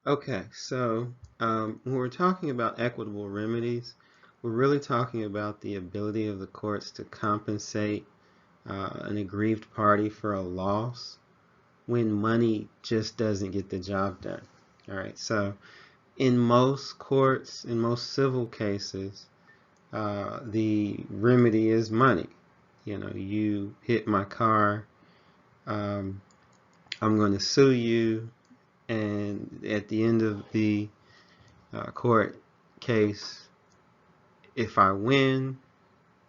Okay, so when we're talking about equitable remedies, we're really talking about the ability of the courts to compensate an aggrieved party for a loss when money just doesn't get the job done. All right, so in most courts, in most civil cases, the remedy is money. You know, you hit my car, um, I'm going to sue you, and at the end of the court case, if I win,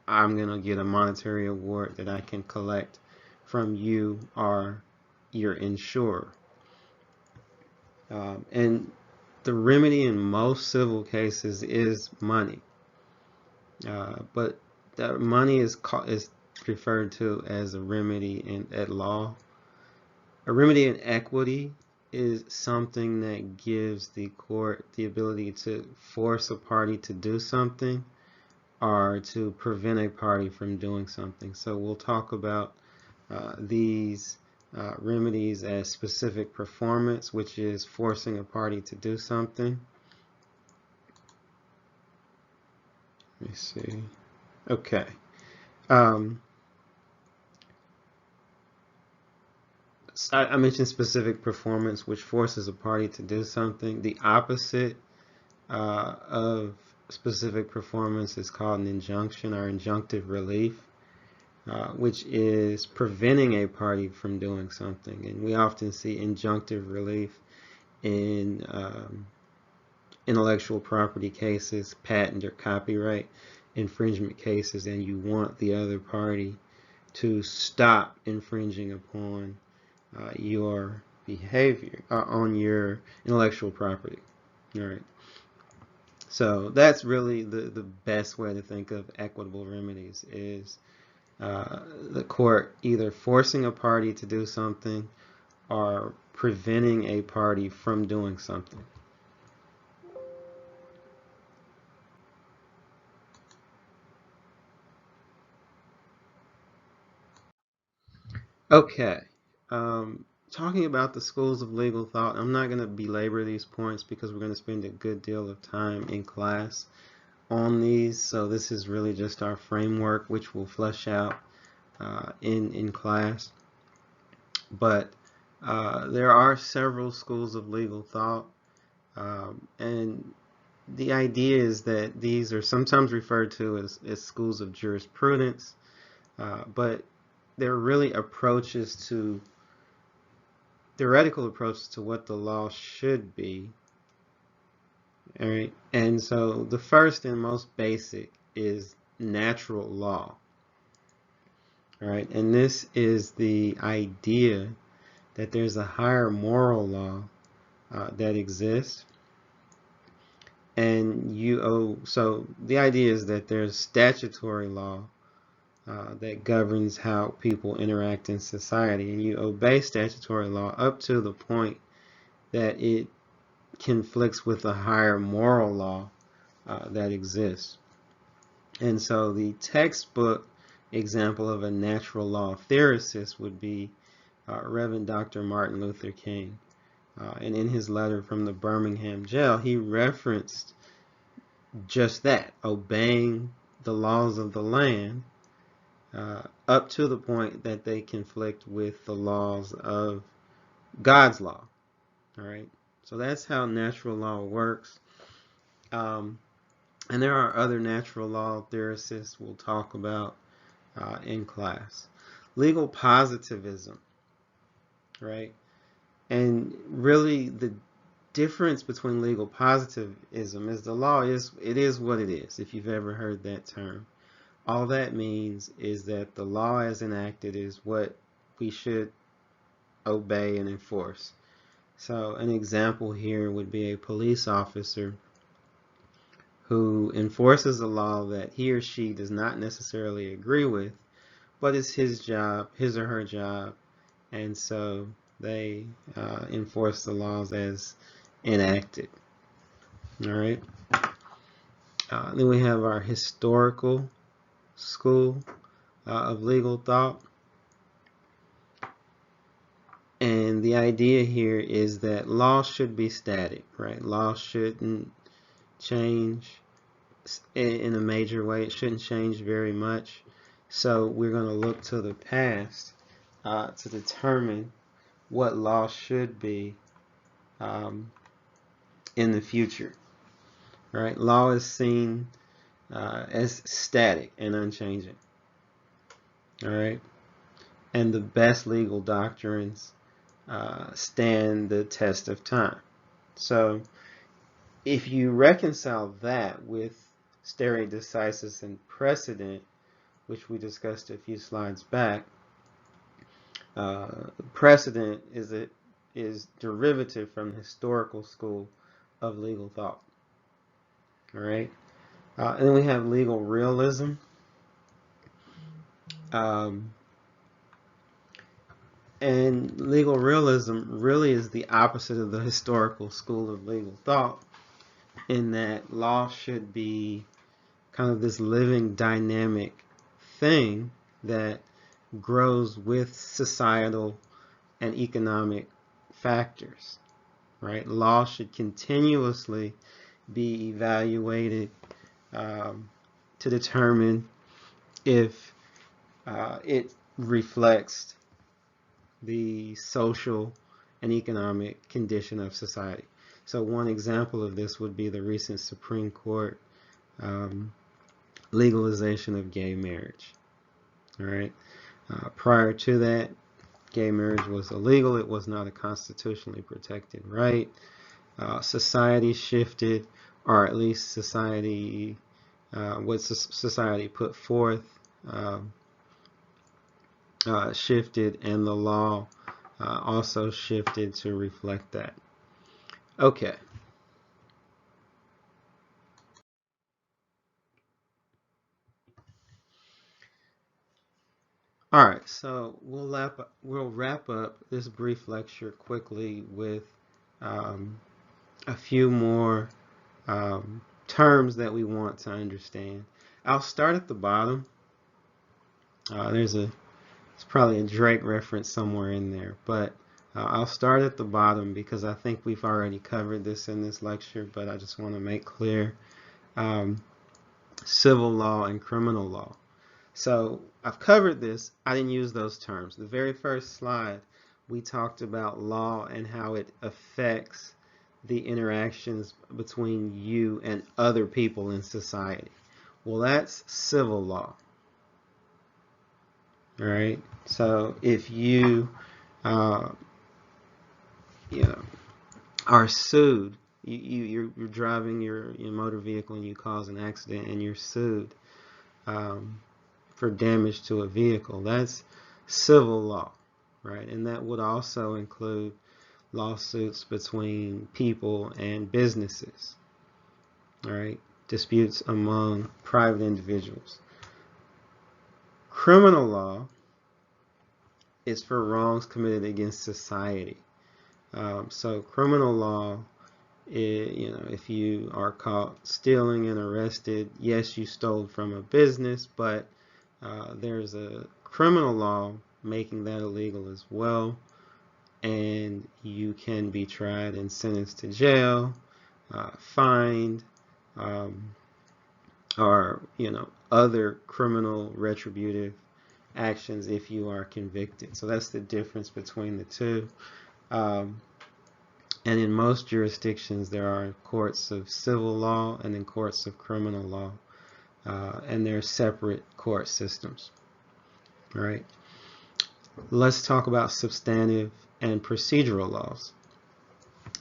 I'm going to get a monetary award that I can collect from you or your insurer. And the remedy in most civil cases is money, but that money is referred to as a remedy at law. A remedy in equity is something that gives the court the ability to force a party to do something or to prevent a party from doing something. So we'll talk about these remedies as specific performance, which is forcing a party to do something. Let me see. Okay. Um, I mentioned specific performance, which forces a party to do something. The opposite of specific performance is called an injunction or injunctive relief, which is preventing a party from doing something. And we often see injunctive relief in intellectual property cases, patent or copyright infringement cases, and you want the other party to stop infringing upon your behavior, on your intellectual property. All right. So that's really the best way to think of equitable remedies is the court either forcing a party to do something or preventing a party from doing something. Okay. Talking about the schools of legal thought, I'm not going to belabor these points because we're going to spend a good deal of time in class on these. So this is really just our framework, which we'll flesh out in class. But there are several schools of legal thought, and the idea is that these are sometimes referred to as schools of jurisprudence, but they're really approaches to theoretical approaches to what the law should be. All right, and so the first and most basic is natural law. All right, and this is the idea that there's a higher moral law that exists, and so the idea is that there's statutory law that governs how people interact in society, and you obey statutory law up to the point that it conflicts with a higher moral law that exists. And so the textbook example of a natural law theorist would be Reverend Dr. Martin Luther King. And in his letter from the Birmingham jail, he referenced just that, obeying the laws of the land up to the point that they conflict with the laws of God's law. All right, so that's how natural law works. And there are other natural law theorists we'll talk about in class. Legal positivism, right? And really the difference between legal positivism is the law is what it is, if you've ever heard that term. All that means is that the law as enacted is what we should obey and enforce. So an example here would be a police officer who enforces a law that he or she does not necessarily agree with, but it's his job, his or her job, and so they enforce the laws as enacted. All right. Then we have our historical school of legal thought. And the idea here is that law should be static, right? Law shouldn't change in a major way. It shouldn't change very much. So we're going to look to the past to determine what law should be in the future. Right? Law is seen as static and unchanging. All right? And the best legal doctrines stand the test of time. So if you reconcile that with stare decisis and precedent, which we discussed a few slides back, precedent is derivative from the historical school of legal thought. All right, and then we have legal realism. And legal realism really is the opposite of the historical school of legal thought, in that law should be kind of this living, dynamic thing that grows with societal and economic factors, right? Law should continuously be evaluated to determine if it reflects the social and economic condition of society. So one example of this would be the recent Supreme Court legalization of gay marriage. All right. Prior to that, gay marriage was illegal. It was not a constitutionally protected right. Society shifted, or at least society, what society put forth shifted, and the law also shifted to reflect that. Okay. All right, so we'll wrap up this brief lecture quickly with a few more terms that we want to understand. I'll start at the bottom. It's probably a Drake reference somewhere in there, but I'll start at the bottom because I think we've already covered this in this lecture, but I just want to make clear civil law and criminal law. So I've covered this. I didn't use those terms. The very first slide, we talked about law and how it affects the interactions between you and other people in society. Well, that's civil law. All right. So if you, are sued, you're driving your motor vehicle and you cause an accident and you're sued for damage to a vehicle. That's civil law, right? And that would also include lawsuits between people and businesses, all right? Disputes among private individuals. Criminal law is for wrongs committed against society. So criminal law, if you are caught stealing and arrested, yes, you stole from a business, but there's a criminal law making that illegal as well, and you can be tried and sentenced to jail, fined, or other criminal retributive actions if you are convicted. So that's the difference between the two. And in most jurisdictions, there are courts of civil law and then courts of criminal law, and they're separate court systems. All right. Let's talk about substantive and procedural laws.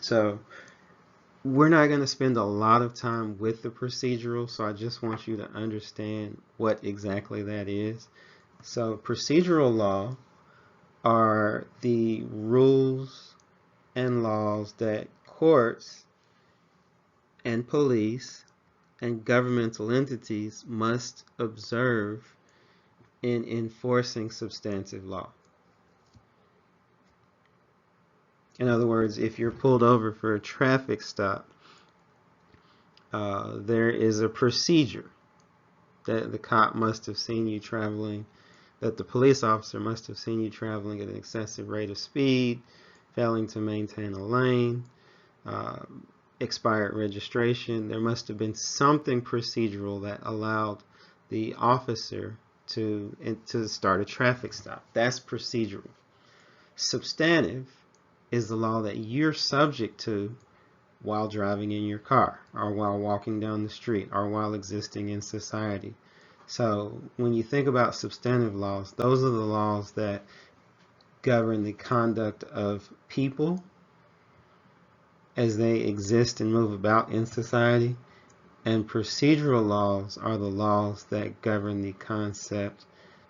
So we're not going to spend a lot of time with the procedural, so I just want you to understand what exactly that is. So procedural law are the rules and laws that courts and police and governmental entities must observe in enforcing substantive law. In other words, if you're pulled over for a traffic stop, there is a procedure that the cop must have seen you traveling, that the police officer must have seen you traveling at an excessive rate of speed, failing to maintain a lane, uh, expired registration. There must have been something procedural that allowed the officer to start a traffic stop. That's procedural. Substantive is the law that you're subject to while driving in your car, or while walking down the street, or while existing in society. So when you think about substantive laws, those are the laws that govern the conduct of people as they exist and move about in society. And procedural laws are the laws that govern the concept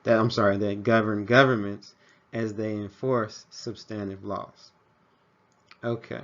that govern governments as they enforce substantive laws. Okay.